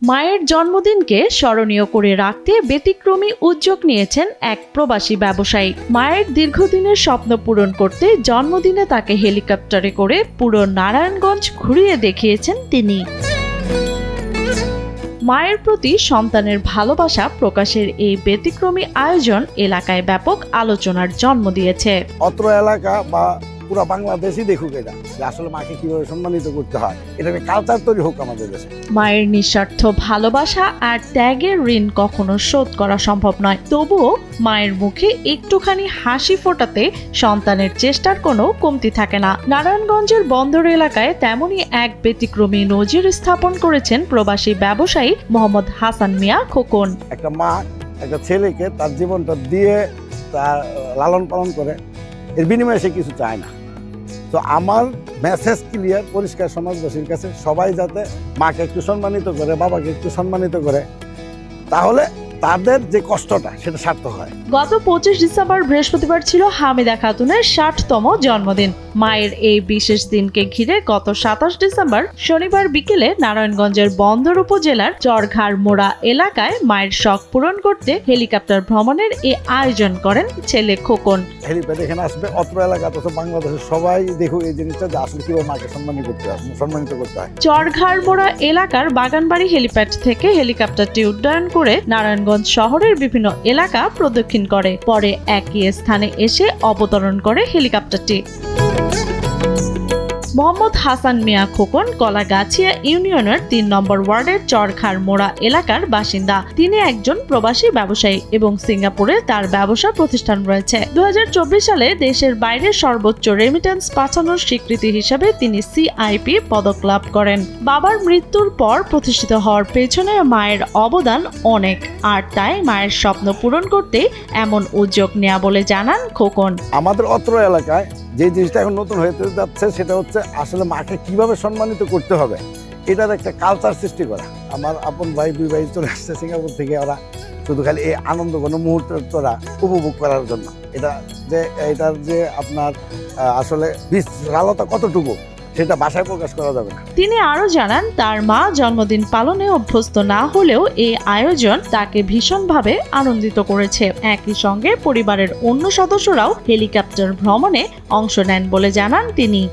মায়ের জন্মদিনকে স্মরণীয় করে রাখতে ব্যতিক্রমী উদ্যোগ নিয়েছেন এক প্রবাসী ব্যবসায়ী। মায়ের দীর্ঘদিনের স্বপ্ন পূরণ করতে জন্মদিনে তাকে হেলিকপ্টারে করে পুরো নারায়ণগঞ্জ ঘুরিয়ে দেখিয়েছেন তিনি। মায়ের প্রতি সন্তানের ভালোবাসা প্রকাশের এই ব্যতিক্রমী আয়োজন এলাকায় ব্যাপক আলোচনার জন্ম দিয়েছে। অত্র এলাকা বা পুরো বাংলাদেশই দেখুক এটা যে আসলে মাকে কিভাবে সম্মানিত করতে হয়, এটা একটা কালচার তৈরি হোক আমাদের দেশে। মায়ের নিঃস্বার্থ ভালোবাসা আর ত্যাগের ঋণ কখনো শোধ করা সম্ভব নয়, তবুও মায়ের মুখে একটুখানি হাসি ফোটাতে সন্তানের চেষ্টার কোনো কমতি থাকে না। নারায়ণগঞ্জের বন্দর এলাকায় তেমনই এক ব্যতিক্রমী নজির স্থাপন করেছেন প্রবাসী ব্যবসায়ী মোহাম্মদ হাসান মিয়া খোকন। একটা মা একটা ছেলেকে তার জীবনটা দিয়ে তার লালন পালন করে, এর বিনিময়ে সে কিছু চায় না। তো আমার মেসেজ ক্লিয়ার, পরিষ্কার সমাজবাসীর কাছে, সবাই যাতে মাকে একটু সম্মানিত করে, বাবাকে একটু সম্মানিত করে, তাহলে তাদের যে কষ্টটা সেটা সার্থক হয়। গত 25 ডিসেম্বর বৃহস্পতিবার ছিল হামিদা খাতুনের 60তম জন্মদিন। মায়ের এই বিশেষ দিনকে ঘিরে গত 27 ডিসেম্বর শনিবার বিকেলে নারায়ণগঞ্জের বন্দর উপজেলার চরঘাড় মোড়া এলাকায় মায়ের শখ পূরণ করতে হেলিকপ্টার ভ্রমণের এই আয়োজন করেন ছেলে খোকন। হেলিপ্যাড এখানে আসবে, অত্র এলাকা তথা বাংলাদেশের সবাই দেখুক এই জিনিসটা যে আসলে কিভাবে মাকে সম্মানিত করতে হয়। চরঘাড় মোড়া এলাকার বাগানবাড়ি হেলিপ্যাড থেকে হেলিকপ্টারটি উড্ডয়ন করে নারায়ণগঞ্জ শহরের বিভিন্ন এলাকা প্রদক্ষিণ করে, পরে একই স্থানে এসে অবতরণ করে হেলিকপ্টারটি। মোহাম্মদ হাসান মিয়া খোকন কলাগাছিয়া ইউনিয়নের 3 নম্বর ওয়ার্ডের চরঘাড় মোড়া এলাকার বাসিন্দা। তিনি একজন প্রবাসী ব্যবসায়ী এবং সিঙ্গাপুরে তার ব্যবসা প্রতিষ্ঠান রয়েছে। 2024 সালে দেশের বাইরে সর্বোচ্চ রেমিটেন্স পাঠানোর স্বীকৃতি হিসেবে তিনি CIP পদক লাভ করেন। বাবার মৃত্যুর পর প্রতিষ্ঠিত হওয়ার পেছনে মায়ের অবদান অনেক, আর তাই মায়ের স্বপ্ন পূরণ করতে এমন উদ্যোগ নেওয়া বলে জানান খোকন। আমাদের অত্র এলাকায় যে জিনিসটা এখন নতুন হয়ে যাচ্ছে সেটা হচ্ছে আসলে মাকে কিভাবে সম্মানিত করতে হবে, এটার একটা কালচার সৃষ্টি করা। আমার আপন ভাই 2 ভাই চলে আসছে সিঙ্গাপুর থেকে, ওরা শুধু খালি এই আনন্দ কোনো মুহূর্তটা উপভোগ করার জন্য। এটার যে আপনার আসলে বিশালতা কতটুকু সেটা ভাষায় প্রকাশ করা যাবে না। তিনি আরো জানান, তার মা জন্মদিন পালনে অভ্যস্ত না হলেও এই আয়োজন তাকে ভীষণভাবে আনন্দিত করেছে। একই সঙ্গে পরিবারের অন্য সদস্যরাও হেলিকপ্টার ভ্রমণে অংশ নেন বলে জানান তিনি।